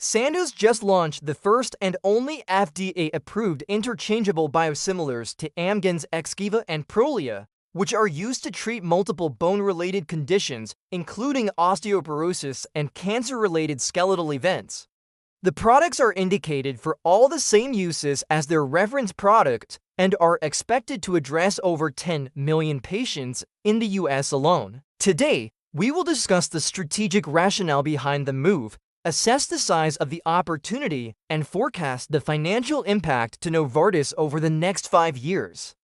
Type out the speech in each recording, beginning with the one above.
Sandoz just launched the first and only FDA-approved interchangeable biosimilars to Amgen's Xgeva and Prolia, which are used to treat multiple bone-related conditions, including osteoporosis and cancer-related skeletal events. The products are indicated for all the same uses as their reference product and are expected to address over 10 million patients in the US alone. Today, we will discuss the strategic rationale behind the move, assess the size of the opportunity, and forecast the financial impact to Novartis over the next 5 years.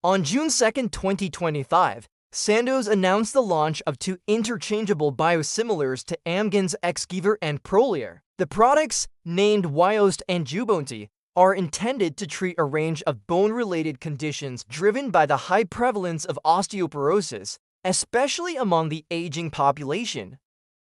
On June 2, 2025, Sandoz announced the launch of 2 interchangeable biosimilars to Amgen's Xgeva and Prolia. The products, named WYOST and Jubbonti, are intended to treat a range of bone-related conditions driven by the high prevalence of osteoporosis, especially among the aging population.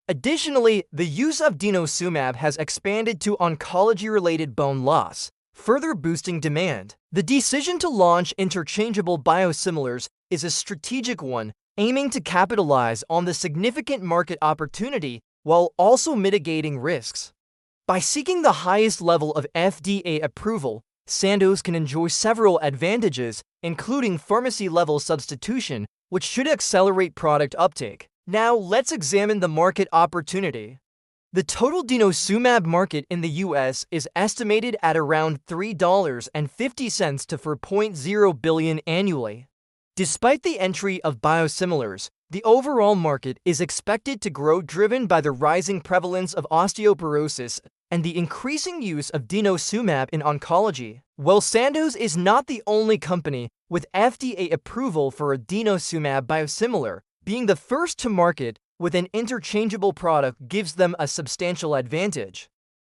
Additionally, the use of Denosumab has expanded to oncology-related bone loss, further boosting demand. The decision to launch interchangeable biosimilars is a strategic one, aiming to capitalize on the significant market opportunity while also mitigating risks. By seeking the highest level of FDA approval, Sandoz can enjoy several advantages, including pharmacy-level substitution, which should accelerate product uptake. Now, let's examine the market opportunity. The total Denosumab market in the US is estimated at around $3.50 to $4.0 billion annually. Despite the entry of biosimilars, the overall market is expected to grow, driven by the rising prevalence of osteoporosis and the increasing use of Denosumab in oncology. While Sandoz is not the only company with FDA approval for a Denosumab biosimilar, being the first to market with an interchangeable product gives them a substantial advantage.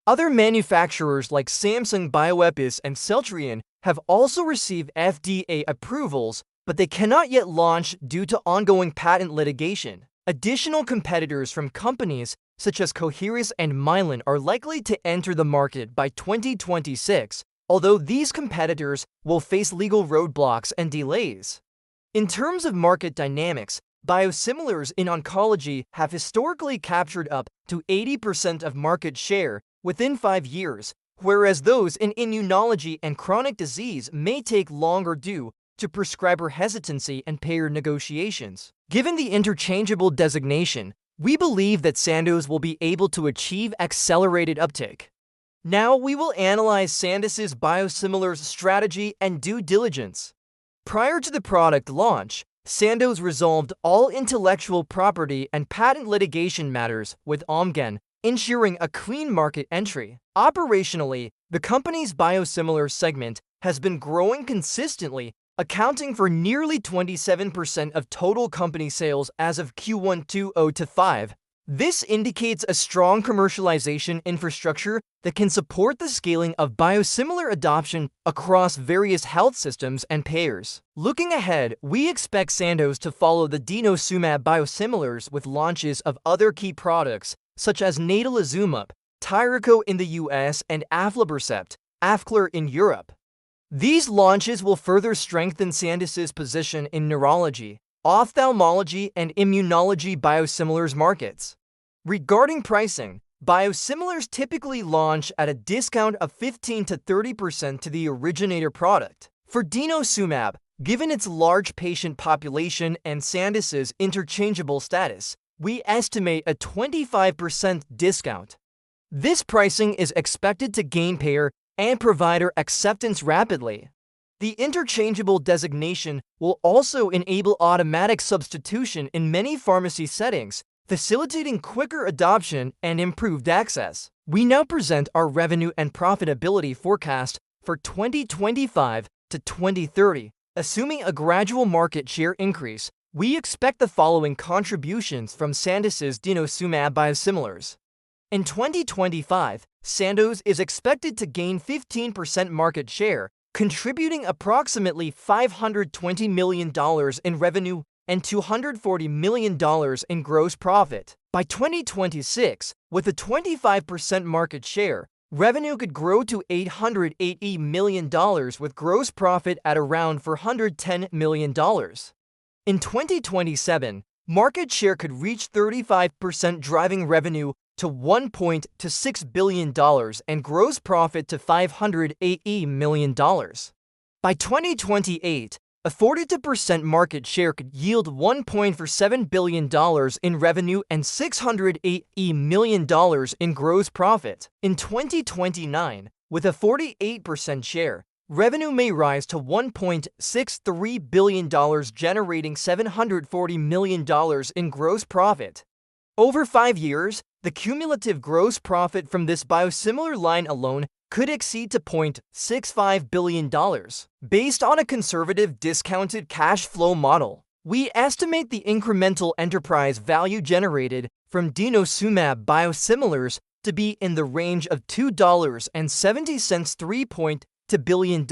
Other manufacturers like Samsung Bioepis and Celltrion have also received FDA approvals, but they cannot yet launch due to ongoing patent litigation. Additional competitors from companies such as Coherus and Mylan are likely to enter the market by 2026, although these competitors will face legal roadblocks and delays. In terms of market dynamics, biosimilars in oncology have historically captured up to 80% of market share within 5 years, whereas those in immunology and chronic disease may take longer due to prescriber hesitancy and payer negotiations. Given the interchangeable designation, we believe that Sandoz will be able to achieve accelerated uptake. Now we will analyze Sandoz's biosimilars strategy and due diligence. Prior to the product launch, Sandoz resolved all intellectual property and patent litigation matters with Amgen, ensuring a clean market entry. Operationally, the company's biosimilar segment has been growing consistently, accounting for nearly 27% of total company sales as of Q1 2025. This indicates a strong commercialization infrastructure that can support the scaling of biosimilar adoption across various health systems and payers. Looking ahead, we expect Sandoz to follow the Denosumab biosimilars with launches of other key products such as Denosumab, Tyruko in the US, and aflibercept, Afqlir in Europe. These launches will further strengthen Sandoz's position in neurology, ophthalmology, and immunology biosimilars markets. Regarding pricing, biosimilars typically launch at a discount of 15 to 30% to the originator product. For Denosumab, given its large patient population and Sandoz's interchangeable status, we estimate a 25% discount. This pricing is expected to gain payer and provider acceptance rapidly. The interchangeable designation will also enable automatic substitution in many pharmacy settings, facilitating quicker adoption and improved access. We now present our revenue and profitability forecast for 2025 to 2030. Assuming a gradual market share increase, we expect the following contributions from Sandoz's Denosumab biosimilars. In 2025, Sandoz is expected to gain 15% market share, contributing approximately $520 million in revenue and $240 million in gross profit. By 2026, with a 25% market share, revenue could grow to $880 million with gross profit at around $410 million. In 2027, market share could reach 35%, driving revenue to $1.6 billion and gross profit to $580 million. By 2028, a 42% market share could yield $1.47 billion in revenue and $680 million in gross profit. In 2029, with a 48% share, revenue may rise to $1.63 billion, generating $740 million in gross profit. Over 5 years, the cumulative gross profit from this biosimilar line alone could exceed to $0.65 billion. Based on a conservative discounted cash flow model, we estimate the incremental enterprise value generated from Denosumab biosimilars to be in the range of $2.70 $3.2 billion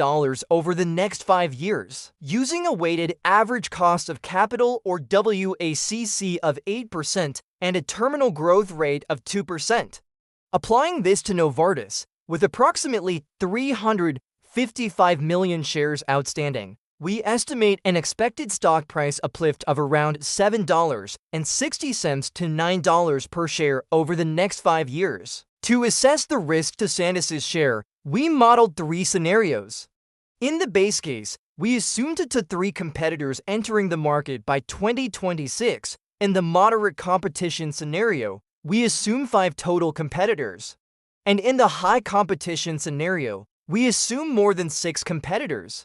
over the next 5 years. Using a weighted average cost of capital or WACC of 8% and a terminal growth rate of 2%. Applying this to Novartis, with approximately 355 million shares outstanding, we estimate an expected stock price uplift of around $7.60 to $9 per share over the next 5 years. To assess the risk to Sandoz's share, we modeled 3 scenarios. In the base case, we assumed 2 to 3 competitors entering the market by 2026. In the moderate competition scenario, we assume 5 total competitors. And in the high competition scenario, we assume more than 6 competitors.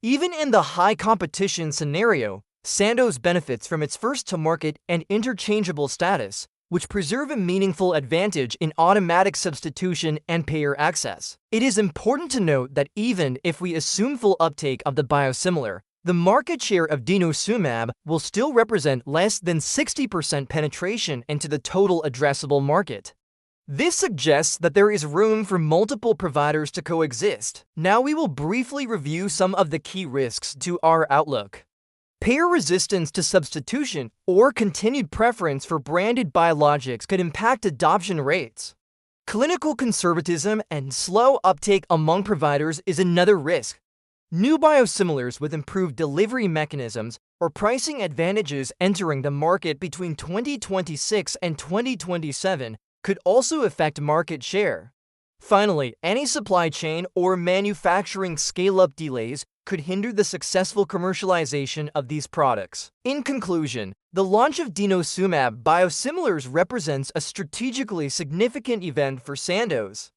Even in the high competition scenario, Sandoz benefits from its first-to-market and interchangeable status, which preserve a meaningful advantage in automatic substitution and payer access. It is important to note that even if we assume full uptake of the biosimilar, the market share of Denosumab will still represent less than 60% penetration into the total addressable market. This suggests that there is room for multiple providers to coexist. Now we will briefly review some of the key risks to our outlook. Payer resistance to substitution or continued preference for branded biologics could impact adoption rates. Clinical conservatism and slow uptake among providers is another risk. New biosimilars with improved delivery mechanisms or pricing advantages entering the market between 2026 and 2027 could also affect market share. Finally, any supply chain or manufacturing scale-up delays could hinder the successful commercialization of these products. In conclusion, the launch of Denosumab biosimilars represents a strategically significant event for Sandoz.